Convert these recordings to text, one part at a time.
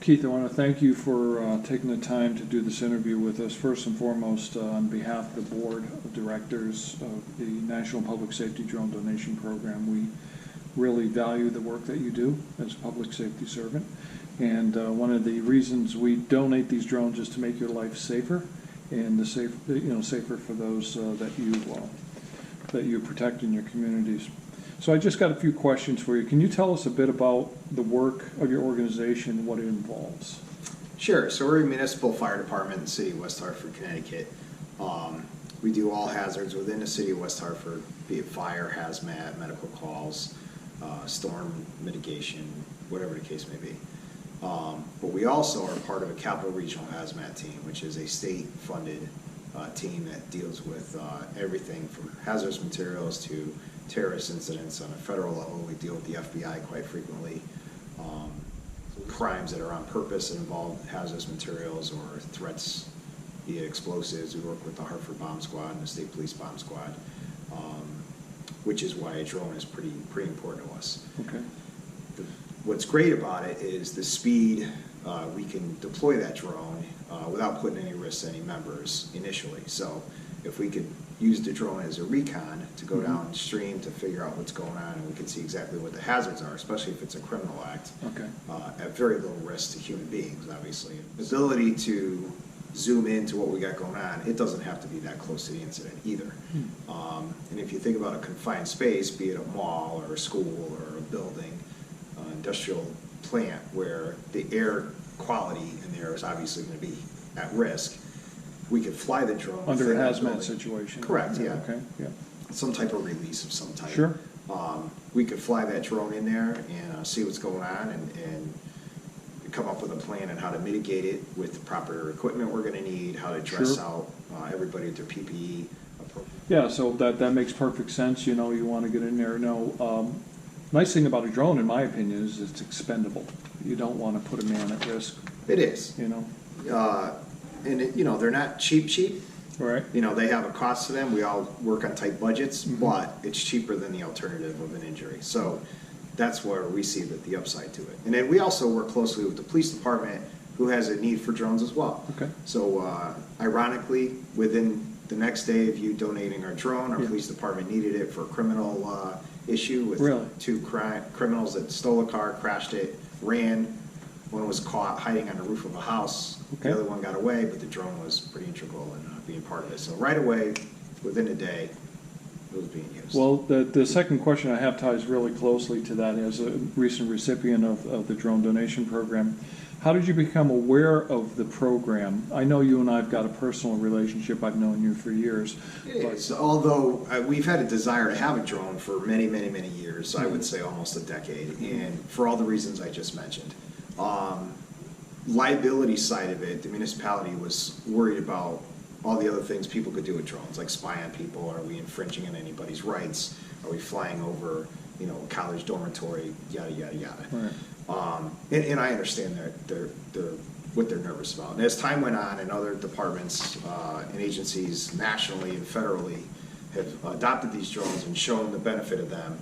Keith, I want to thank you for taking the time to do this interview with us. First and foremost, on behalf of the Board of Directors of the National Public Safety Drone Donation Program, we really value the work that you do as a public safety servant. And one of the reasons we donate these drones is to make your life safer and safer for those that you protect in your communities. So I just got a few questions for you. Can you tell us a bit about the work of your organization and what it involves? Sure. So we're a municipal fire department in the city of West Hartford, Connecticut. We do all hazards within the city of West Hartford, be it fire, hazmat, medical calls, storm mitigation, whatever the case may be. But we also are part of a Capital Regional Hazmat team, which is a state-funded team that deals with everything from hazardous materials to terrorist incidents. On a federal level, we deal with the FBI quite frequently. Crimes that are on purpose that involve hazardous materials or threats via explosives. We work with the Hartford Bomb Squad and the State Police Bomb Squad, which is why a drone is pretty important to us. Okay. What's great about it is the speed we can deploy that drone without putting any risk to any members initially. So if we could use the drone as a recon to go downstream to figure out what's going on, and we can see exactly what the hazards are, especially if it's a criminal act, okay, at very little risk to human beings, obviously. The ability to zoom into what we got going on, it doesn't have to be that close to the incident either. And if you think about a confined space, be it a mall or a school or a building, industrial plant, where the air quality in there is obviously going to be at risk, we could fly the drone under a hazmat situation. Correct. Yeah. Okay. Yeah. Some type of release of some type. Sure. We could fly that drone in there and see what's going on and come up with a plan on how to mitigate it with the proper equipment we're going to need, how to dress out everybody with their PPE. Yeah, so that makes perfect sense. You know, you want to get in there. No, nice thing about a drone, in my opinion, is it's expendable. You don't want to put a man at risk. It is. You know. And they're not cheap. Right. You know, they have a cost to them. We all work on tight budgets, but it's cheaper than the alternative of an injury. So that's where we see the upside to it. And then we also work closely with the police department, who has a need for drones as well. Okay. So ironically, within the next day of you donating our drone, our police department needed it for a criminal issue with two criminals that stole a car, crashed it, ran. One was caught hiding on the roof of a house. Okay. The other one got away, but the drone was pretty integral in being part of it. So right away, within a day, it was being used. Well, the second question I have ties really closely to that. As a recent recipient of the drone donation program, how did you become aware of the program? I know you and I have got a personal relationship. I've known you for years. Although we've had a desire to have a drone for many, many, many years, I would say almost a decade, and for all the reasons I just mentioned. Liability side of it, the municipality was worried about all the other things people could do with drones, like spy on people. Are we infringing on anybody's rights? Are we flying over, a college dormitory? Yada yada yada. Right. And I understand what they're nervous about. And as time went on, and other departments and agencies nationally and federally have adopted these drones and shown the benefit of them,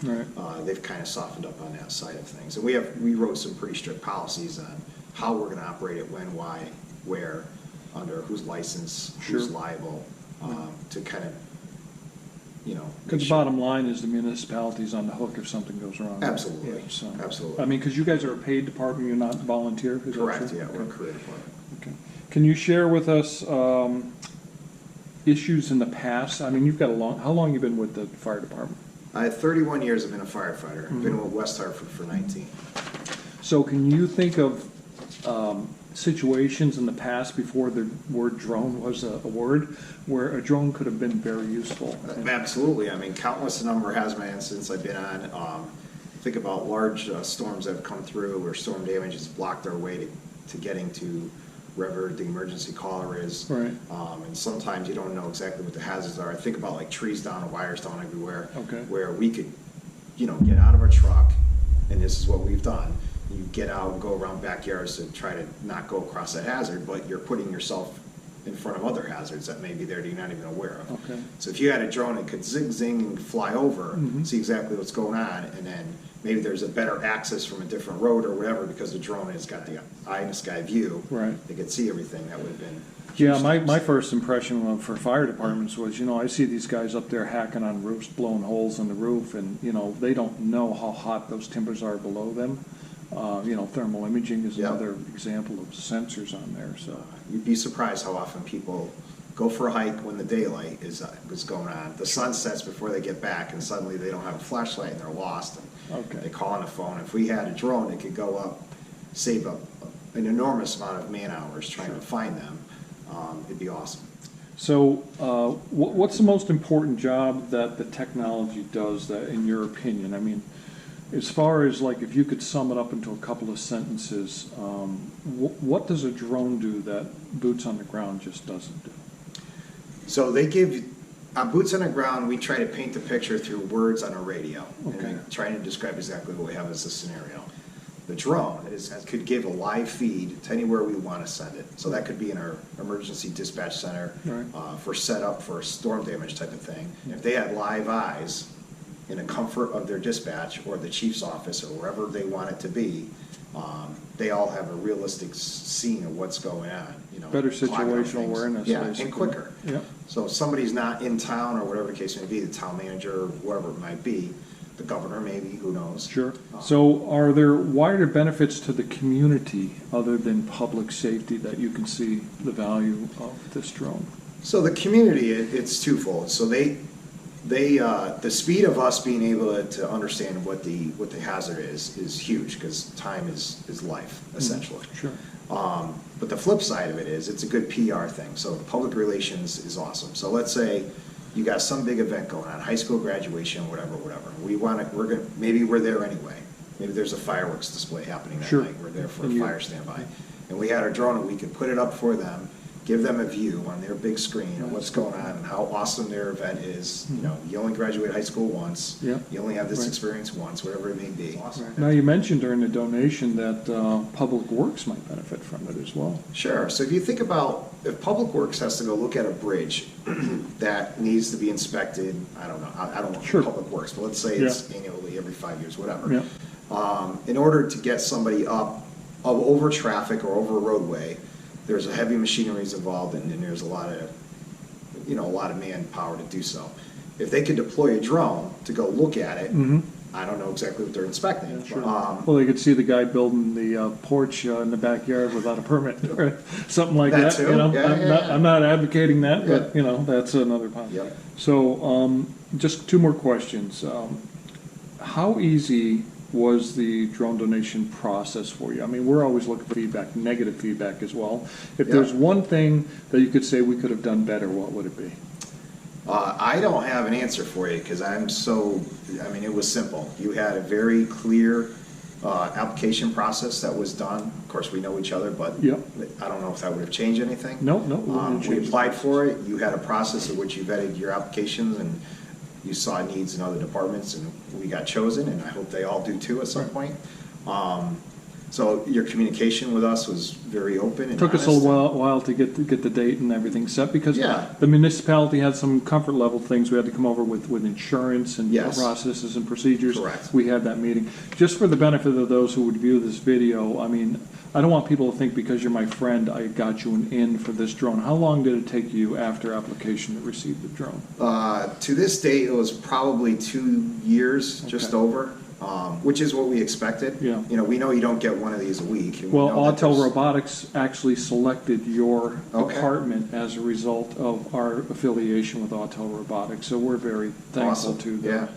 they've kind of softened up on that side of things. And we wrote some pretty strict policies on how we're going to operate it, when, why, where, under whose license, who's liable, to kind of, Because the bottom line is the municipality's on the hook if something goes wrong. Absolutely. Yeah, so, Absolutely. I mean, because you guys are a paid department, you're not volunteer. Is Correct. That yeah, true? we're a career department. Okay. Can you share with us issues in the past? I mean, how long have you been with the fire department? I had 31 years. I've been a firefighter. I've been with West Hartford for 19. So can you think of situations in the past before the word drone was a word where a drone could have been very useful? Absolutely. I mean, countless number of hazmat incidents I've been on. Think about large storms that have come through where storm damage has blocked our way to getting to wherever the emergency caller is. Right. And sometimes you don't know exactly what the hazards are. I think about like trees down and wires down everywhere, where we could, get out of our truck, and this is what we've done. You get out and go around backyards to try to not go across that hazard, but you're putting yourself in front of other hazards that may be there that you're not even aware of. Okay. So if you had a drone that could zig, zing, and fly over, see exactly what's going on, and then maybe there's a better access from a different road or whatever because the drone has got the eye in the sky view. Right. They could see everything. That would have been Yeah, huge my steps. first impression for fire departments was, I see these guys up there hacking on roofs, blowing holes in the roof, and, they don't know how hot those timbers are below them. Thermal imaging is Yeah. another example of sensors on there, so. You'd be surprised how often people go for a hike when the daylight is going on. The sun sets before they get back, and suddenly they don't have a flashlight and they're lost. And Okay. they call on the phone. If we had a drone, it could go up, save an enormous amount of man hours trying to find them. It'd be awesome. So, what's the most important job that the technology does, that, in your opinion? I mean, as far as, like, if you could sum it up into a couple of sentences, what does a drone do that boots on the ground just doesn't do? So they give, on boots on the ground, we try to paint the picture through words on a radio. Okay. And trying to describe exactly what we have as a scenario. The drone could give a live feed to anywhere we want to send it. So that could be in our emergency dispatch center Right. for setup for a storm damage type of thing. If they had live eyes in the comfort of their dispatch or the chief's office or wherever they want it to be, they all have a realistic scene of what's going on. Better clogging up situational things. awareness, Yeah, basically. and quicker. Yeah. So if somebody's not in town or whatever the case may be, the town manager or whoever it might be, the governor maybe, who knows? Sure. So are there wider benefits to the community other than public safety that you can see the value of this drone? So the community, it's twofold. So the speed of us being able to understand what the hazard is huge, because time is life, essentially. Sure. But the flip side of it is, it's a good PR thing. So public relations is awesome. So let's say you got some big event going on, high school graduation, whatever. Maybe we're there anyway. Maybe there's a fireworks display happening that Sure. night. We're there for a And you- fire standby. And we had our drone, and we could put it up for them, give them a view on their big screen of what's going on and how awesome their event is. You only graduate high school once. Yeah. You only have this Right. experience once, whatever it may be. Now, you mentioned during the donation that Public Works might benefit from it as well. Sure. So if you think about, if Public Works has to go look at a bridge that needs to be inspected, I don't know Sure. Public Works, but let's say it's annually, every 5 years, whatever. Yeah. In order to get somebody up over traffic or over a roadway, there's a heavy machineries involved, and there's a lot of manpower to do so. If they could deploy a drone to go look at it, I don't know exactly what they're inspecting. Sure. Well, they could see the guy building the porch in the backyard without a permit, or something like That that. too. Yeah. I'm not advocating that, but Yeah. that's another point. Yep. So, just two more questions. How easy was the drone donation process for you? I mean, we're always looking for feedback, negative feedback as well. If Yeah. there's one thing that you could say we could have done better, what would it be? I don't have an answer for you because it was simple. You had a very clear application process that was done. Of course, we know each other, but Yep. I don't know if that would have changed anything. No, it wouldn't We change. applied for it. You had a process in which you vetted your applications and you saw needs in other departments, and we got chosen, and I hope they all do too at some point. So your communication with us was very open and Took us a honest. while to get the date and everything set, because Yeah. the municipality had some comfort level things we had to come over with insurance and Yes. processes and procedures. Correct. We had that meeting. Just for the benefit of those who would view this video, I mean, I don't want people to think because you're my friend, I got you an in for this drone. How long did it take you after application to receive the drone? To this date, it was probably 2 years, just Okay. over, which is what we expected. Yeah. We know you don't get one of these a week. and we Well, know that Autel there's- Robotics actually selected your Okay. department as a result of our affiliation with Autel Robotics, so we're very thankful Awesome. to them.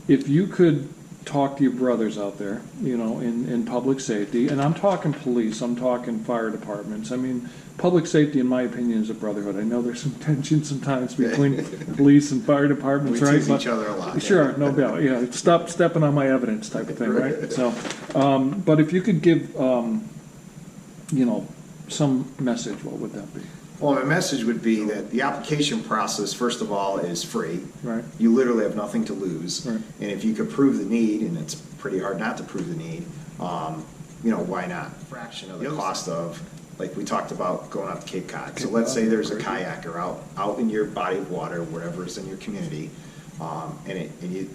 Yeah. If you could talk to your brothers out there, in public safety, and I'm talking police, I'm talking fire departments. I mean, public safety, in my opinion, is a brotherhood. I know there's some tension sometimes between police and fire departments, We right? tease each other a lot. Sure, no doubt, yeah. Stop stepping on my evidence type of thing, right? So, but if you could give, some message, what would that be? Well, my message would be that the application process, first of all, is free. Right. You literally have nothing to lose. Right. And if you could prove the need, and it's pretty hard not to prove the need, why not? Fraction of the cost of like we talked about going out to Cape Cod. So Cape let's Cod, say there's a great. kayaker out in your body of water, whatever is in your community,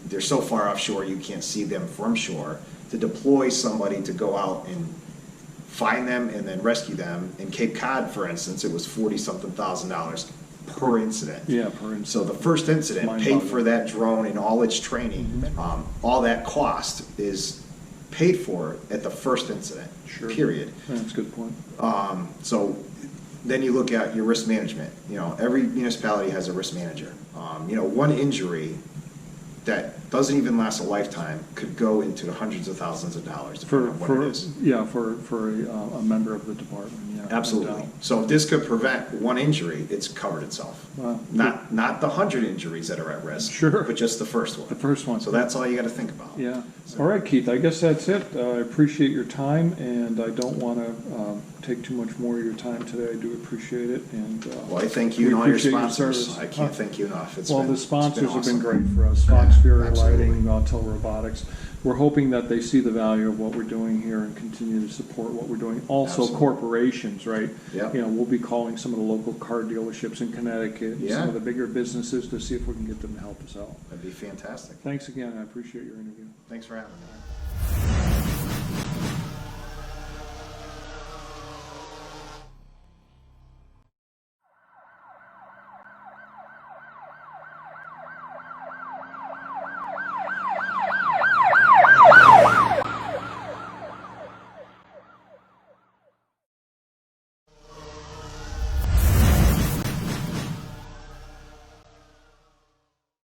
they're so far offshore you can't see them from shore. To deploy somebody to go out and find them and then rescue them. In Cape Cod, for instance, it was $40-something thousand per incident. Yeah, per incident. So the first incident paid Mind-boggling. for that drone and all its training. All that cost is paid for at the first incident, Sure. period. That's a good point. So then you look at your risk management. Every municipality has a risk manager. One injury that doesn't even last a lifetime could go into the hundreds of thousands of dollars, depending on what it is. For a member of the department, yeah. no Absolutely. doubt. So if this could prevent one injury, it's covered itself. Wow. Not the 100 injuries that are at risk. Sure. But just the first one. The first one. So that's all you got to think about. Yeah. All right, Keith, I guess that's it. I appreciate your time, and I don't want to take too much more of your time today. I do appreciate it, and Well, I thank you we and all your appreciate your sponsors. service. I can't thank you enough. Well, the sponsors have been awesome. great for us. Fox Yeah, Fury absolutely. Lighting, Autel Robotics. We're hoping that they see the value of what we're doing here and continue to support what we're doing. Also, Absolutely. corporations, right? Yep. We'll be calling some of the local car dealerships in Connecticut, and some Yeah. of the bigger businesses to see if we can get them to help us out. That'd be fantastic. Thanks again. I appreciate your interview. Thanks for having me.